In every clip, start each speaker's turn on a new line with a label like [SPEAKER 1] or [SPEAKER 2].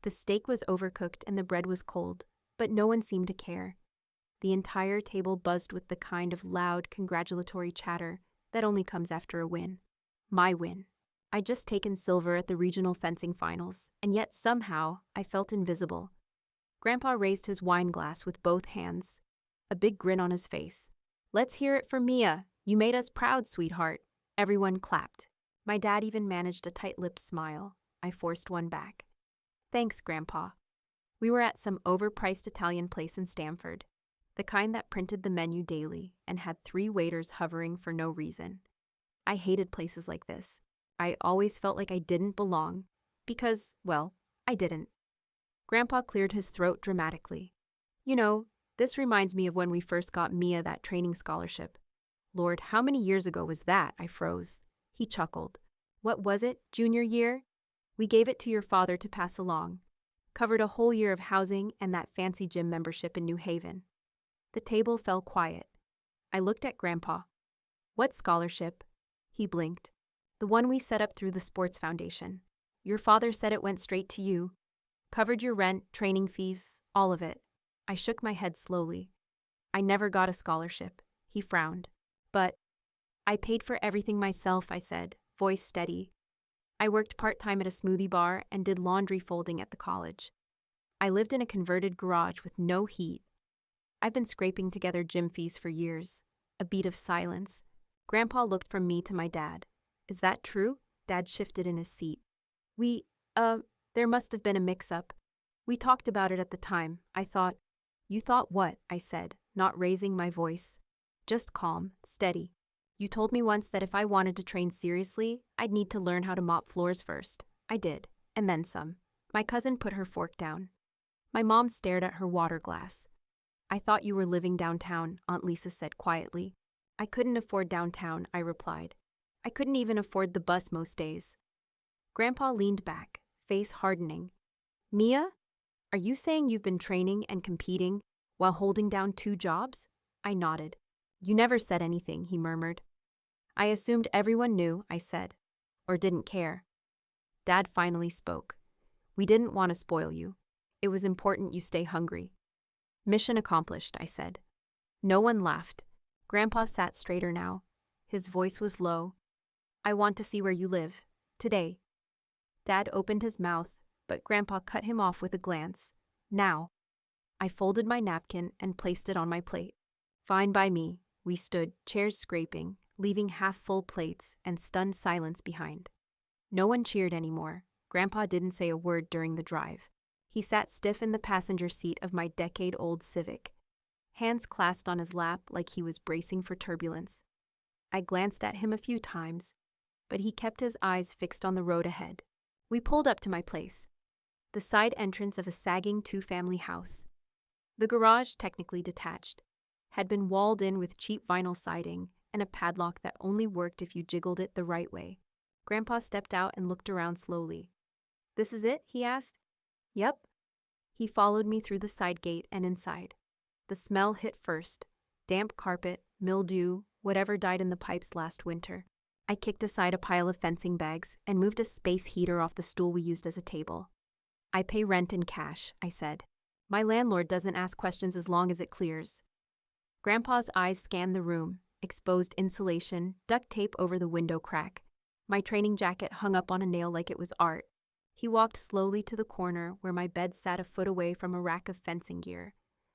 [SPEAKER 1] The steak was overcooked and the bread was cold, but no one seemed to care. The entire table buzzed with the kind of loud, congratulatory chatter that only comes after a win. My win. I'd just taken silver at the regional fencing finals, and yet somehow I felt invisible. Grandpa raised his wine glass with both hands, a big grin on his face. "Let's hear it for Mia. You made us proud, sweetheart." Everyone clapped. My dad even managed a tight-lipped smile. I forced one back. "Thanks, Grandpa." We were at some overpriced Italian place in Stamford, the kind that printed the menu daily and had 3 waiters hovering for no reason. I hated places like this. I always felt like I didn't belong, because, well, I didn't. Grandpa cleared his throat dramatically. "You know, this reminds me of when we first got Mia that training scholarship." "Lord, how many years ago was that?" I froze. He chuckled. "What was it, junior year? We gave it to your father to pass along. Covered a whole year of housing and that fancy gym membership in New Haven." The table fell quiet. I looked at Grandpa. "What scholarship?" He blinked. "The one we set up through the Sports Foundation. Your father said it went straight to you. Covered your rent, training fees, all of it." I shook my head slowly. "I never got a scholarship." He frowned. "But I paid for everything myself," I said, voice steady. "I worked part-time at a smoothie bar and did laundry folding at the college. I lived in a converted garage with no heat. I've been scraping together gym fees for years." A beat of silence. Grandpa looked from me to my dad. "Is that true?" Dad shifted in his seat. There must have been a mix-up. We talked about it at the time. I thought." "You thought what?" I said, not raising my voice. Just calm, steady. "You told me once that if I wanted to train seriously, I'd need to learn how to mop floors first. I did, and then some." My cousin put her fork down. My mom stared at her water glass. "I thought you were living downtown," Aunt Lisa said quietly. "I couldn't afford downtown," I replied. "I couldn't even afford the bus most days." Grandpa leaned back, face hardening. "Mia, are you saying you've been training and competing while holding down 2 jobs? I nodded. "You never said anything," he murmured. "I assumed everyone knew," I said, "or didn't care." Dad finally spoke. "We didn't want to spoil you. It was important you stay hungry." "Mission accomplished," I said. No one laughed. Grandpa sat straighter now. His voice was low. "I want to see where you live. Today." Dad opened his mouth, but Grandpa cut him off with a glance. "Now." I folded my napkin and placed it on my plate. "Fine by me." We stood, chairs scraping, leaving half-full plates and stunned silence behind. No one cheered anymore. Grandpa didn't say a word during the drive. He sat stiff in the passenger seat of my decade-old Civic, hands clasped on his lap like he was bracing for turbulence. I glanced at him a few times, but he kept his eyes fixed on the road ahead. We pulled up to my place, the side entrance of a sagging 2-family house. The garage, technically detached, had been walled in with cheap vinyl siding and a padlock that only worked if you jiggled it the right way. Grandpa stepped out and looked around slowly. "This is it?" he asked. "Yep." He followed me through the side gate and inside. The smell hit first. Damp carpet, mildew, whatever died in the pipes last winter. I kicked aside a pile of fencing bags and moved a space heater off the stool we used as a table. "I pay rent in cash," I said. "My landlord doesn't ask questions as long as it clears." Grandpa's eyes scanned the room, exposed insulation, duct tape over the window crack. My training jacket hung up on a nail like it was art. He walked slowly to the corner where my bed sat a foot away from a rack of fencing gear,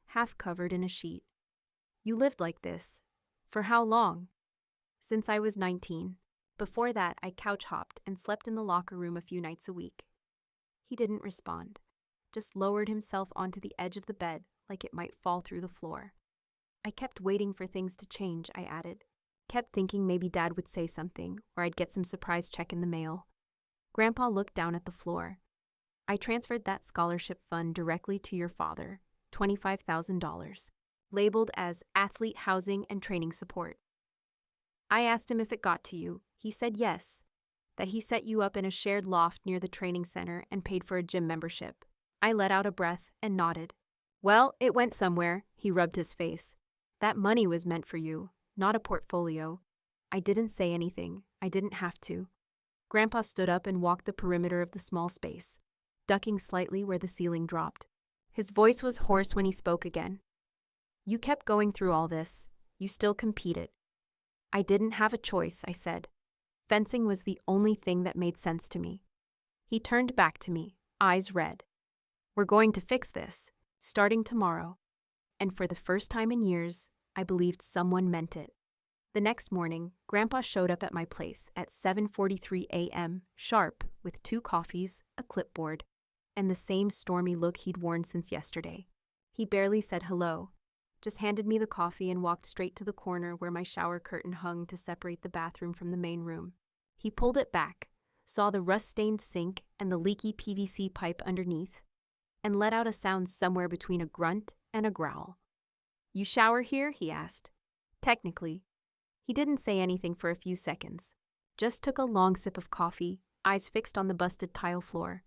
[SPEAKER 1] half covered in a sheet. "You lived like this. For how long?" "Since I was 19. Before that, I couch-hopped and slept in the locker room a few nights a week." He didn't respond, just lowered himself onto the edge of the bed like it might fall through the floor. "I kept waiting for things to change," I added. Kept thinking maybe Dad would say something, or I'd get some surprise check in the mail. Grandpa looked down at the floor. "I transferred that scholarship fund directly to your father, $25,000, labeled as athlete housing and training support. I asked him if it got to you. He said yes, that he set you up in a shared loft near the training center and paid for a gym membership." I let out a breath and nodded. "Well, it went somewhere," he rubbed his face. "That money was meant for you, not a portfolio." I didn't say anything. I didn't have to. Grandpa stood up and walked the perimeter of the small space. ducking slightly where the ceiling dropped. His voice was hoarse when he spoke again. You kept going through all this. You still competed. I didn't have a choice, I said. Fencing was the only thing that made sense to me. He turned back to me, eyes red. We're going to fix this, starting tomorrow. And for the first time in years, I believed someone meant it. The next morning, Grandpa showed up at my place at 7:43 a.m., sharp, with 2 coffees, a clipboard, and the same stormy look he'd worn since yesterday. He barely said hello, just handed me the coffee and walked straight to the corner where my shower curtain hung to separate the bathroom from the main room. He pulled it back, saw the rust-stained sink and the leaky PVC pipe underneath, and let out a sound somewhere between a grunt and a growl. You shower here? He asked. Technically. He didn't say anything for a few seconds, just took a long sip of coffee, eyes fixed on the busted tile floor.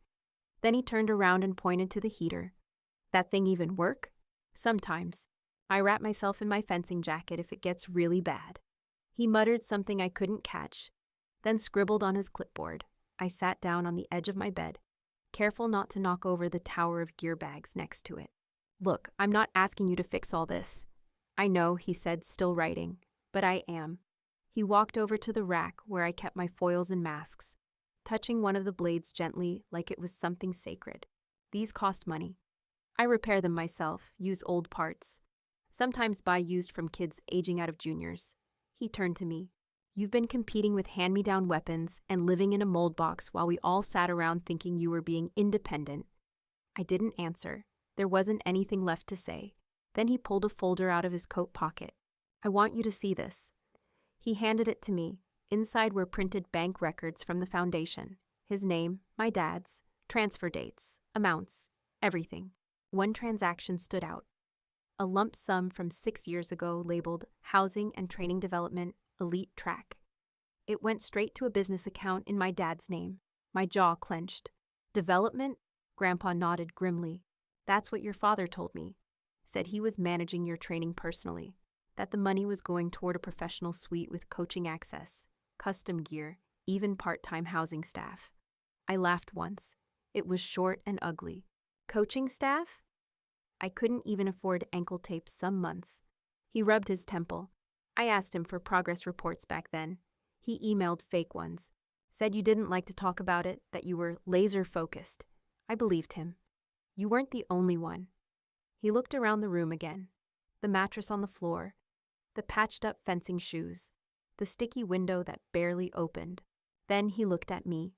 [SPEAKER 1] Then he turned around and pointed to the heater. That thing even work? Sometimes. I wrap myself in my fencing jacket if it gets really bad. He muttered something I couldn't catch, then scribbled on his clipboard. I sat down on the edge of my bed, careful not to knock over the tower of gear bags next to it. Look, I'm not asking you to fix all this. I know, he said, still writing, but I am. He walked over to the rack where I kept my foils and masks, touching one of the blades gently like it was something sacred. These cost money. I repair them myself, use old parts. Sometimes buy used from kids aging out of juniors. He turned to me. You've been competing with hand-me-down weapons and living in a mold box while we all sat around thinking you were being independent. I didn't answer. There wasn't anything left to say. Then he pulled a folder out of his coat pocket. I want you to see this. He handed it to me. Inside were printed bank records from the foundation. His name, my dad's, transfer dates, amounts, everything. One transaction stood out. A lump sum from 6 years ago labeled Housing and Training Development Elite Track. It went straight to a business account in my dad's name. My jaw clenched. Development? Grandpa nodded grimly. That's what your father told me. Said he was managing your training personally. That the money was going toward a professional suite with coaching access, custom gear, even part-time housing staff. I laughed once. It was short and ugly. Coaching staff? I couldn't even afford ankle tape some months. He rubbed his temple. I asked him for progress reports back then. He emailed fake ones. Said you didn't like to talk about it, that you were laser-focused. I believed him. You weren't the only one. He looked around the room again. The mattress on the floor, the patched-up fencing shoes, the sticky window that barely opened. Then he looked at me.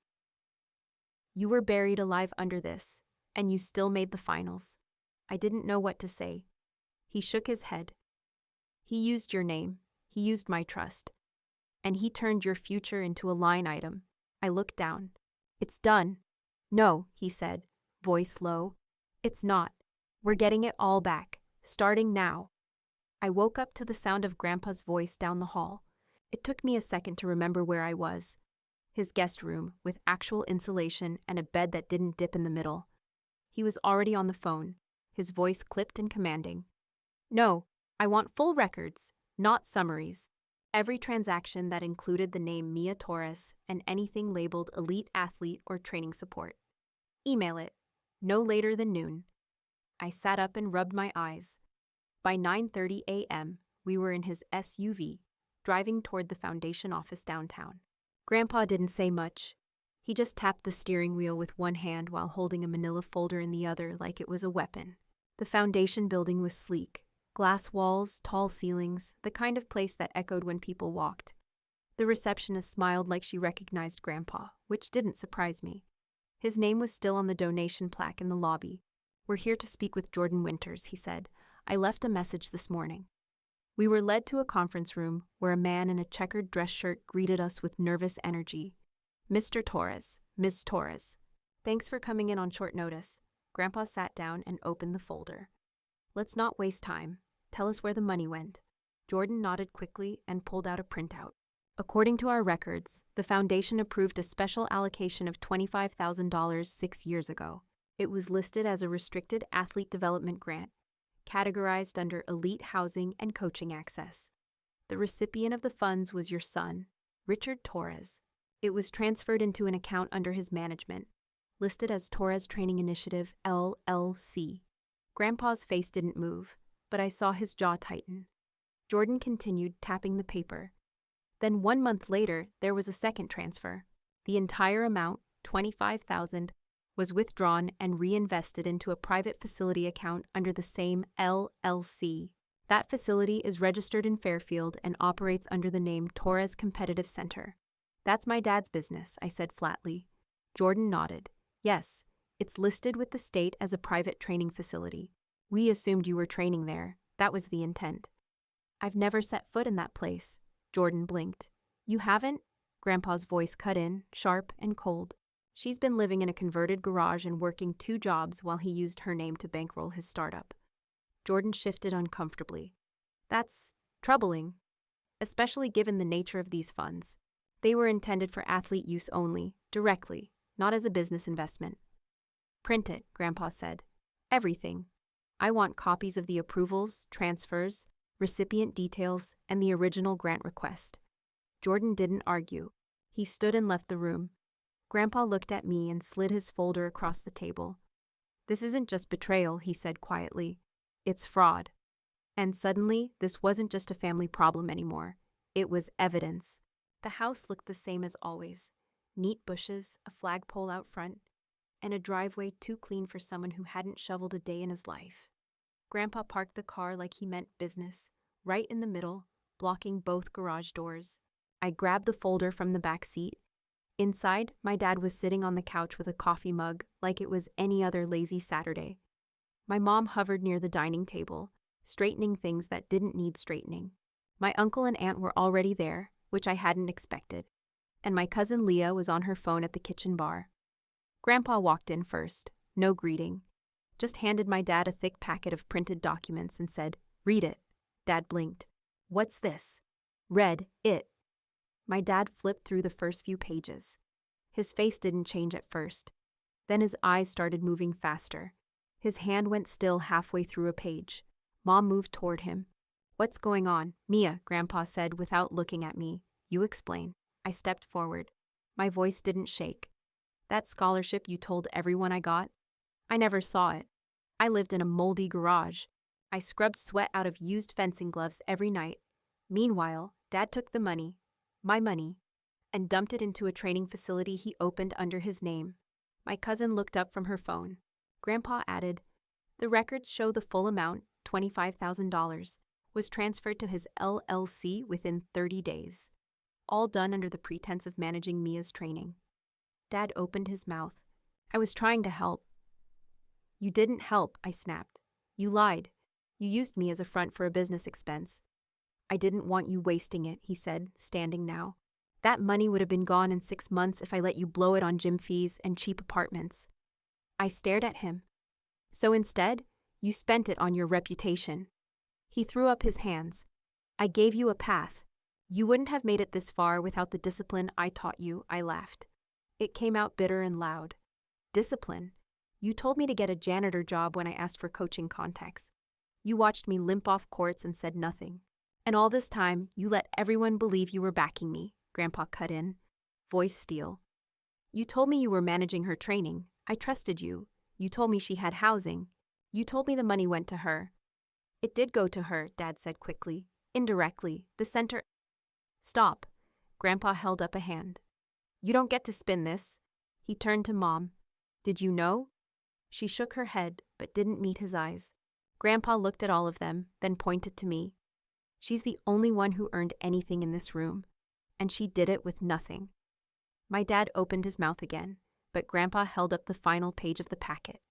[SPEAKER 1] You were buried alive under this, and you still made the finals. I didn't know what to say. He shook his head. He used your name. He used my trust. And he turned your future into a line item. I looked down. It's done. No, he said, voice low. It's not. We're getting it all back, starting now. I woke up to the sound of Grandpa's voice down the hall. It took me a second to remember where I was. His guest room, with actual insulation and a bed that didn't dip in the middle. He was already on the phone, his voice clipped and commanding. No, I want full records, not summaries. Every transaction that included the name Mia Torres and anything labeled elite athlete or training support. Email it, no later than noon. I sat up and rubbed my eyes. By 9:30 a.m., we were in his SUV, driving toward the foundation office downtown. Grandpa didn't say much. He just tapped the steering wheel with one hand while holding a manila folder in the other like it was a weapon. The foundation building was sleek. Glass walls, tall ceilings, the kind of place that echoed when people walked. The receptionist smiled like she recognized Grandpa, which didn't surprise me. His name was still on the donation plaque in the lobby. We're here to speak with Jordan Winters, he said. I left a message this morning. We were led to a conference room where a man in a checkered dress shirt greeted us with nervous energy. Mr. Torres, Ms. Torres. Thanks for coming in on short notice. Grandpa sat down and opened the folder. Let's not waste time. Tell us where the money went. Jordan nodded quickly and pulled out a printout. According to our records, the foundation approved a special allocation of $25,000 6 years ago. It was listed as a restricted athlete development grant, categorized under elite housing and coaching access. The recipient of the funds was your son, Richard Torres. It was transferred into an account under his management, listed as Torres Training Initiative, LLC. Grandpa's face didn't move, but I saw his jaw tighten. Jordan continued tapping the paper. Then 1 month later, there was a second transfer. The entire amount, $25,000, was withdrawn and reinvested into a private facility account under the same LLC. That facility is registered in Fairfield and operates under the name Torres Competitive Center. That's my dad's business, I said flatly. Jordan nodded. Yes, it's listed with the state as a private training facility. We assumed you were training there. That was the intent. I've never set foot in that place. Jordan blinked. You haven't? Grandpa's voice cut in, sharp and cold. She's been living in a converted garage and working 2 jobs while he used her name to bankroll his startup. Jordan shifted uncomfortably. That's troubling, especially given the nature of these funds. They were intended for athlete use only, directly, not as a business investment. Print it, Grandpa said. Everything. I want copies of the approvals, transfers, recipient details, and the original grant request. Jordan didn't argue. He stood and left the room. Grandpa looked at me and slid his folder across the table. This isn't just betrayal, he said quietly. It's fraud. And suddenly, this wasn't just a family problem anymore. It was evidence. The house looked the same as always. Neat bushes, a flagpole out front, and a driveway too clean for someone who hadn't shoveled a day in his life. Grandpa parked the car like he meant business, right in the middle, blocking both garage doors. I grabbed the folder from the back seat. Inside, my dad was sitting on the couch with a coffee mug like it was any other lazy Saturday. My mom hovered near the dining table, straightening things that didn't need straightening. My uncle and aunt were already there, which I hadn't expected, and my cousin Leah was on her phone at the kitchen bar. Grandpa walked in first, no greeting, just handed my dad a thick packet of printed documents and said, "Read it." Dad blinked. "What's this?" "Read it." My dad flipped through the first few pages. His face didn't change at first. Then his eyes started moving faster. His hand went still halfway through a page. Mom moved toward him. "What's going on?" "Mia," Grandpa said without looking at me. "You explain." I stepped forward. My voice didn't shake. "That scholarship you told everyone I got? I never saw it. I lived in a moldy garage. I scrubbed sweat out of used fencing gloves every night. Meanwhile, Dad took the money, my money, and dumped it into a training facility he opened under his name." My cousin looked up from her phone. Grandpa added, "The records show the full amount, $25,000, was transferred to his LLC within 30 days. All done under the pretense of managing Mia's training." Dad opened his mouth. "I was trying to help." "You didn't help," I snapped. "You lied. You used me as a front for a business expense." "I didn't want you wasting it," he said, standing now. "That money would have been gone in 6 months if I let you blow it on gym fees and cheap apartments." I stared at him. "So instead, you spent it on your reputation." He threw up his hands. "I gave you a path. You wouldn't have made it this far without the discipline I taught you," I laughed. It came out bitter and loud. "Discipline? You told me to get a janitor job when I asked for coaching contacts. You watched me limp off courts and said nothing. And all this time, you let everyone believe you were backing me," Grandpa cut in, voice steel. "You told me you were managing her training. I trusted you. You told me she had housing. You told me the money went to her." "It did go to her," Dad said quickly. "Indirectly. The center—" "Stop." Grandpa held up a hand. "You don't get to spin this." He turned to Mom. "Did you know?" She shook her head, but didn't meet his eyes. Grandpa looked at all of them, then pointed to me. "She's the only one who earned anything in this room, and she did it with nothing." My dad opened his mouth again, but Grandpa held up the final page of the packet.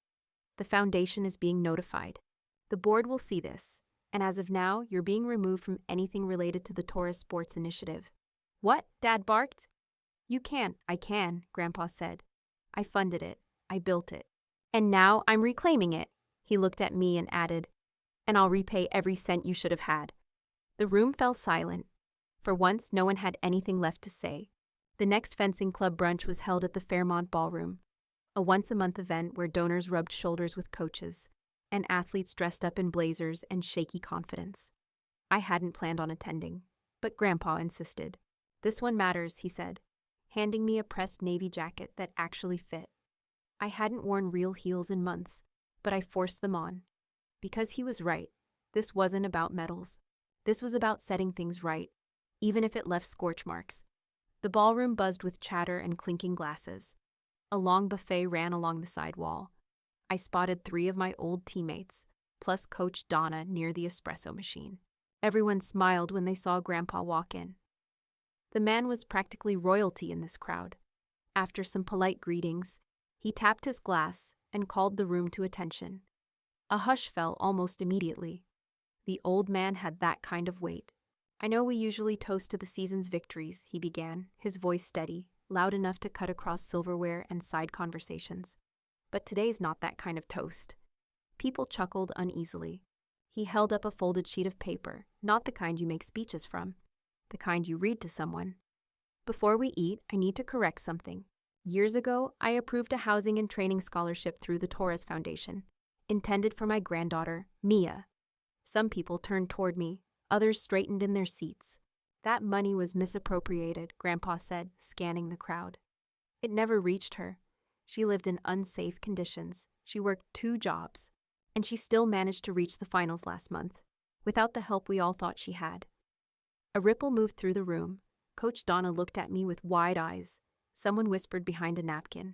[SPEAKER 1] "The foundation is being notified. The board will see this, and as of now, you're being removed from anything related to the Torres Sports Initiative." "What?" Dad barked. "You can't." "I can," Grandpa said. "I funded it. I built it. And now I'm reclaiming it." He looked at me and added, "And I'll repay every cent you should have had." The room fell silent. For once, no one had anything left to say. The next fencing club brunch was held at the Fairmont Ballroom, a once-a-month event where donors rubbed shoulders with coaches, and athletes dressed up in blazers and shaky confidence. I hadn't planned on attending, but Grandpa insisted. "This one matters," he said, handing me a pressed navy jacket that actually fit. I hadn't worn real heels in months, but I forced them on. Because he was right. This wasn't about medals. This was about setting things right, even if it left scorch marks. The ballroom buzzed with chatter and clinking glasses. A long buffet ran along the side wall. I spotted 3 of my old teammates, plus Coach Donna near the espresso machine. Everyone smiled when they saw Grandpa walk in. The man was practically royalty in this crowd. After some polite greetings, he tapped his glass and called the room to attention. A hush fell almost immediately. The old man had that kind of weight. I know we usually toast to the season's victories, he began, his voice steady, loud enough to cut across silverware and side conversations. But today's not that kind of toast. People chuckled uneasily. He held up a folded sheet of paper, not the kind you make speeches from, the kind you read to someone. Before we eat, I need to correct something. Years ago, I approved a housing and training scholarship through the Torres Foundation, intended for my granddaughter, Mia. Some people turned toward me, others straightened in their seats. That money was misappropriated, Grandpa said, scanning the crowd. It never reached her. She lived in unsafe conditions. She worked 2 jobs. And she still managed to reach the finals last month, without the help we all thought she had. A ripple moved through the room. Coach Donna looked at me with wide eyes. Someone whispered behind a napkin.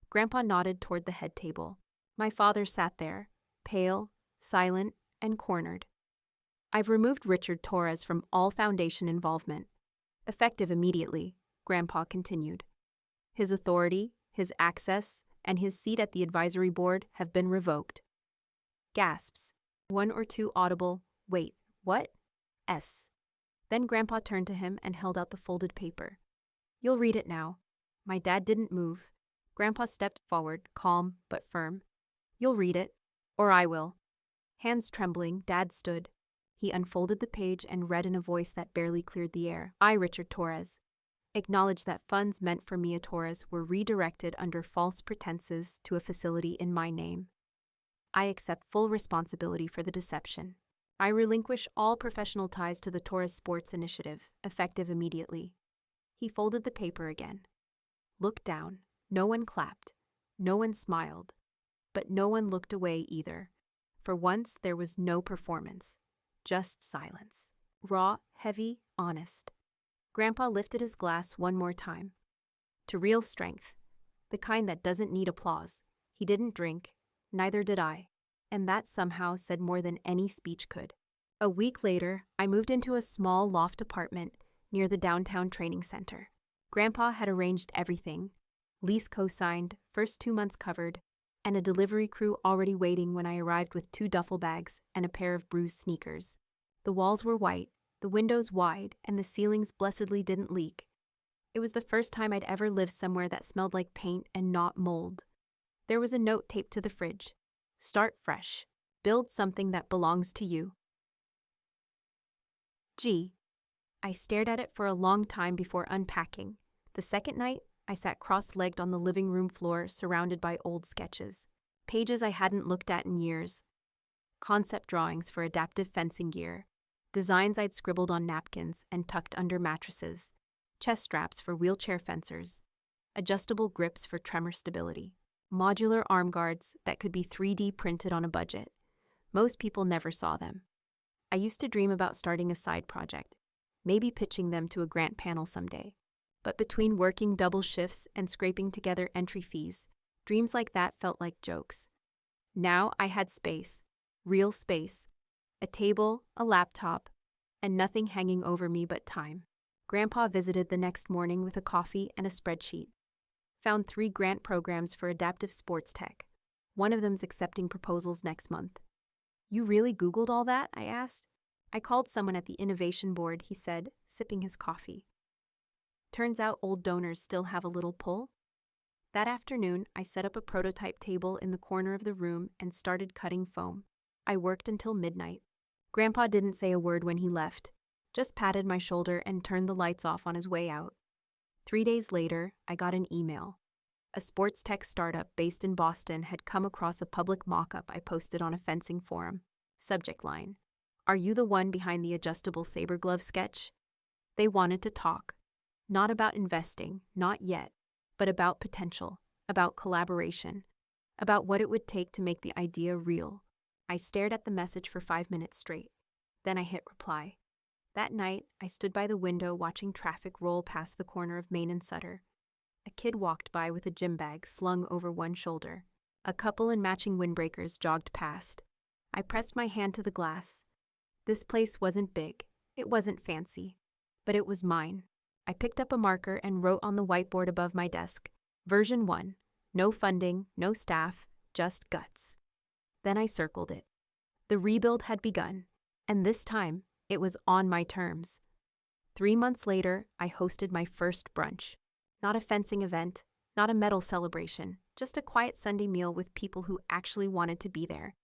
[SPEAKER 1] Grandpa nodded toward the head table. My father sat there, pale, silent, and cornered. I've removed Richard Torres from all foundation involvement. Effective immediately, Grandpa continued. His authority, his access, and his seat at the advisory board have been revoked. Gasps. 1 or 2 audible, wait, what? S. Then Grandpa turned to him and held out the folded paper. You'll read it now. My dad didn't move. Grandpa stepped forward, calm but firm. You'll read it, or I will. Hands trembling, Dad stood. He unfolded the page and read in a voice that barely cleared the air. I, Richard Torres, acknowledge that funds meant for Mia Torres were redirected under false pretenses to a facility in my name. I accept full responsibility for the deception. I relinquish all professional ties to the Torres Sports Initiative, effective immediately. He folded the paper again. Looked down. No one clapped. No one smiled. But no one looked away either. For once, there was no performance. Just silence. Raw, heavy, honest. Grandpa lifted his glass one more time. To real strength. The kind that doesn't need applause. He didn't drink. Neither did I. And that somehow said more than any speech could. A week later, I moved into a small loft apartment near the downtown training center. Grandpa had arranged everything. Lease co-signed, first 2 months covered, and a delivery crew already waiting when I arrived with 2 duffel bags and a pair of bruised sneakers. The walls were white, the windows wide, and the ceilings blessedly didn't leak. It was the first time I'd ever lived somewhere that smelled like paint and not mold. There was a note taped to the fridge. Start fresh. Build something that belongs to you. G. I stared at it for a long time before unpacking. The second night, I sat cross-legged on the living room floor surrounded by old sketches. Pages I hadn't looked at in years. Concept drawings for adaptive fencing gear. Designs I'd scribbled on napkins and tucked under mattresses. Chest straps for wheelchair fencers. Adjustable grips for tremor stability. Modular arm guards that could be 3D printed on a budget. Most people never saw them. I used to dream about starting a side project, maybe pitching them to a grant panel someday. But between working double shifts and scraping together entry fees, dreams like that felt like jokes. Now I had space, real space, a table, a laptop, and nothing hanging over me but time. Grandpa visited the next morning with a coffee and a spreadsheet. Found 3 grant programs for adaptive sports tech. One of them's accepting proposals next month. You really Googled all that? I asked. I called someone at the innovation board, he said, sipping his coffee. Turns out old donors still have a little pull. That afternoon, I set up a prototype table in the corner of the room and started cutting foam. I worked until midnight. Grandpa didn't say a word when he left, just patted my shoulder and turned the lights off on his way out. 3 days later, I got an email. A sports tech startup based in Boston had come across a public mock-up I posted on a fencing forum. Subject line: Are you the one behind the adjustable saber glove sketch? They wanted to talk. Not about investing, not yet, but about potential. about collaboration, about what it would take to make the idea real. I stared at the message for 5 minutes straight. Then I hit reply. That night, I stood by the window watching traffic roll past the corner of Main and Sutter. A kid walked by with a gym bag slung over one shoulder. A couple in matching windbreakers jogged past. I pressed my hand to the glass. This place wasn't big. It wasn't fancy. But it was mine. I picked up a marker and wrote on the whiteboard above my desk, Version 1. No funding, no staff, just guts. Then I circled it. The rebuild had begun, and this time, it was on my terms. 3 months later, I hosted my first brunch. Not a fencing event, not a medal celebration, just a quiet Sunday meal with people who actually wanted to be there.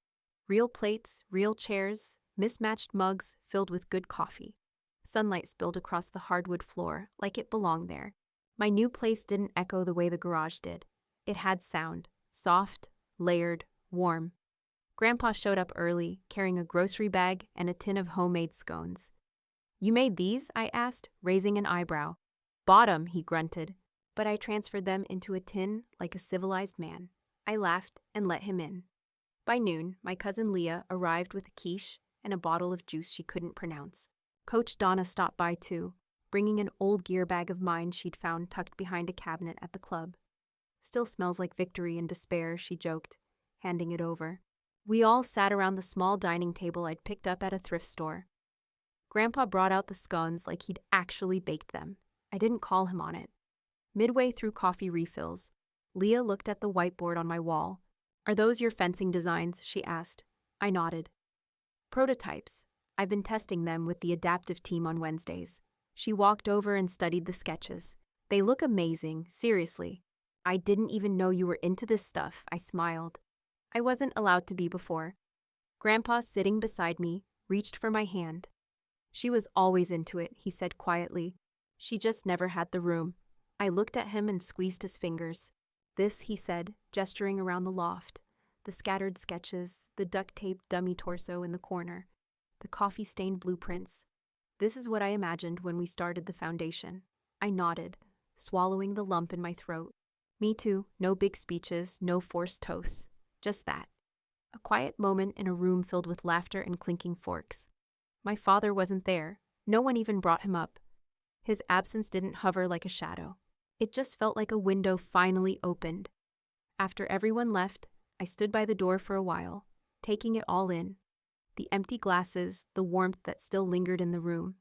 [SPEAKER 1] Real plates, real chairs, mismatched mugs filled with good coffee. Sunlight spilled across the hardwood floor like it belonged there. My new place didn't echo the way the garage did. It had sound, soft, layered, warm. Grandpa showed up early, carrying a grocery bag and a tin of homemade scones. "You made these?" I asked, raising an eyebrow. "Bought 'em," he grunted, but I transferred them into a tin like a civilized man. I laughed and let him in. By noon, my cousin Leah arrived with a quiche and a bottle of juice she couldn't pronounce. Coach Donna stopped by too, bringing an old gear bag of mine she'd found tucked behind a cabinet at the club. "Still smells like victory and despair," she joked, handing it over. We all sat around the small dining table I'd picked up at a thrift store. Grandpa brought out the scones like he'd actually baked them. I didn't call him on it. Midway through coffee refills, Leah looked at the whiteboard on my wall. "Are those your fencing designs?" she asked. I nodded. "Prototypes. I've been testing them with the adaptive team on Wednesdays." She walked over and studied the sketches. "They look amazing, seriously. I didn't even know you were into this stuff," I smiled. I wasn't allowed to be before. Grandpa, sitting beside me, reached for my hand. "She was always into it," he said quietly. "She just never had the room." I looked at him and squeezed his fingers. "This," he said, gesturing around the loft. The scattered sketches, the duct-taped dummy torso in the corner, the coffee-stained blueprints. "This is what I imagined when we started the foundation." I nodded, swallowing the lump in my throat. "Me too. No big speeches, no forced toasts. Just that." A quiet moment in a room filled with laughter and clinking forks. My father wasn't there. No one even brought him up. His absence didn't hover like a shadow. It just felt like a window finally opened. After everyone left, I stood by the door for a while, taking it all in. The empty glasses, the warmth that still lingered in the room.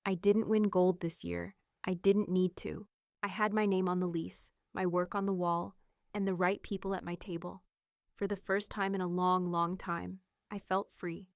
[SPEAKER 1] I didn't win gold this year. I didn't need to. I had my name on the lease, my work on the wall, and the right people at my table. For the first time in a long, long time, I felt free.